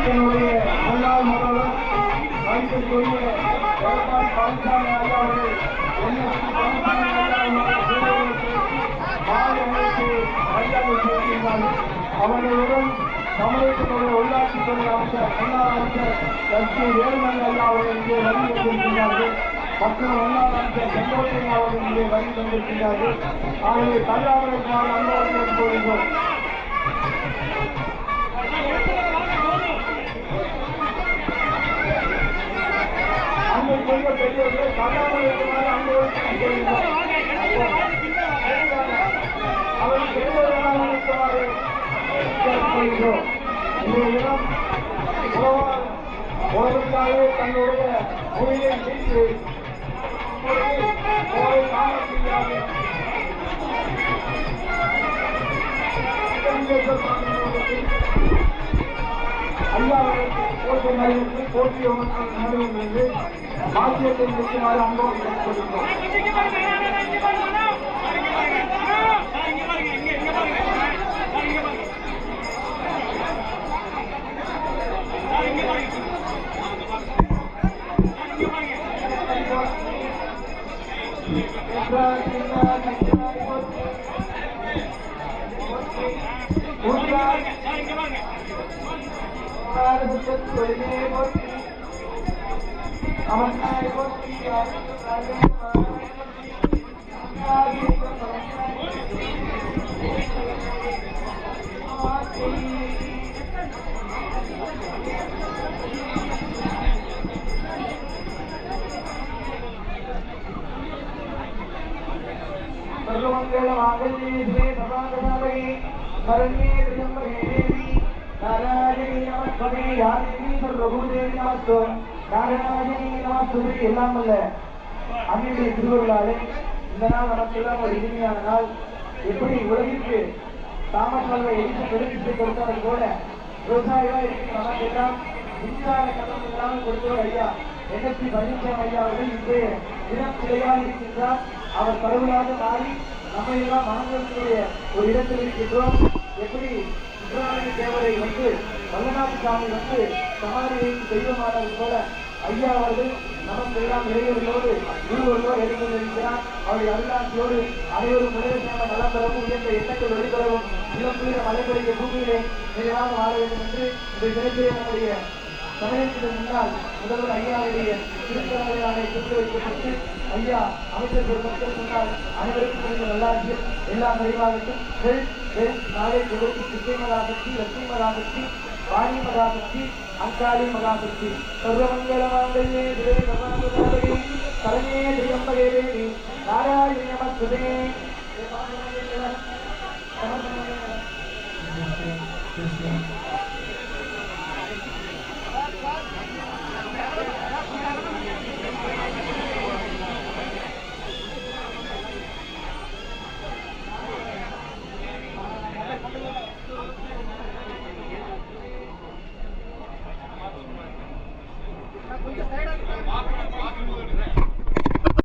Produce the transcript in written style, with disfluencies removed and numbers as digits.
என்னுடைய முன்னாள் முதல்வர் மதிப்பிற்குரிய எடப்பாடி பழனிசாமி ஐயா அவர்கள் மாலை அமைத்து மரியாதை செலுத்தினார்கள். அவர்களுடன் தமிழகத்தினுடைய உள்ளாட்சித்துறை அமைச்சர் முன்னாள் அமைச்சர் லட்சுமி வேலுமணி ஐயா அவர்கள் இங்கே வருகை தந்திருக்கிறார்கள். மற்றும் முன்னாள் அமைச்சர் செங்கோட்டையன் அவர்கள் இங்கே வருகை தந்திருக்கிறார்கள். ஆகவே தஞ்சாவூருக்கான அனுபவத்தை கோருகிறோம். அன்புக்குரிய பெரியவர்கள் தஞ்சாவூருக்கான அனுபவத்தை கோருகிறோம். அவர்கள் பெரியவர்களாக இருக்குமாறு கேட்டுக்கொள்கிறோம். இன்றைய தினம் உறவுக்காக தன்னுடைய உயிரை மீட்டு காண முடியாது ஐயா போட்டி நடைபெற்று போட்டி நடைபெற்றது பாக்கியத்தை நிற்குமாறு அனுபவம் கேட்டுக்கொள்கிறோம். எல்லாம் அல்ல அன்னையுடைய திருவருளாலே இந்த நாள் நமக்கெல்லாம் ஒரு இனிமையான நாள். எப்படி உலகிற்கு தாமரை எரித்து பெருமிட்டு கொடுத்தது போல விவசாயிகளா இருக்கிற நமக்கெல்லாம் மின்சார கட்டணம் இல்லாமல் கொடுத்தவர் ஐயா என்எஸ்பி பழனிசாமி ஐயா அவர்கள் இன்றைய தினம் சிலையாக இருக்கின்றார். அவர் கடவுளாக மாறி நம்ம எல்லாம் மனங்களுடைய ஒரு இடத்தில் இருக்கின்றோம். எப்படி சுப்பிரமணிய தேவரை வந்து வல்லநாட்டு சாமி வந்து சமாதியை தெய்வமானது போல ஐயா அவர்கள் நமக்கு எல்லாம் இளைஞர்களோடு இருவர்களோடு எழுந்திருக்கிறார். அவருடைய அருளாட்சியோடு அனைவரும் முதலமைச்சர் நலம் பெறவும் உயர்ந்த எண்ணங்கள் வெளிப்பெறவும் இளம்பீர மலைப்பெரிய பூமியிலே நிறைவாக வாழ வேண்டும் என்று இந்த தினத்திலே நம்முடைய தமிழகத்திற்கு முன்னால் முதல்வர் ஐயாவுடைய திருத்தலைவராக கொண்டு வைக்கப்பட்டு ஐயா அமைச்சர் பெருமக்கள் சொன்னால் அனைவருக்கும் புரிந்த நல்லாட்சியில் எல்லாம் நிறைவாகட்டும். நாளை கொடுத்து சித்தை மகாசக்தி லட்சுமி மகாசக்தி வாணி மகாசக்தி அங்காளி மகாசக்தி சர்வமங்கலமாங்கல்யே திரே சர்வானுதாரகே சரண்யே திரியம்பகே தேவி நாராயணி நமஸ்துதே. Thank you.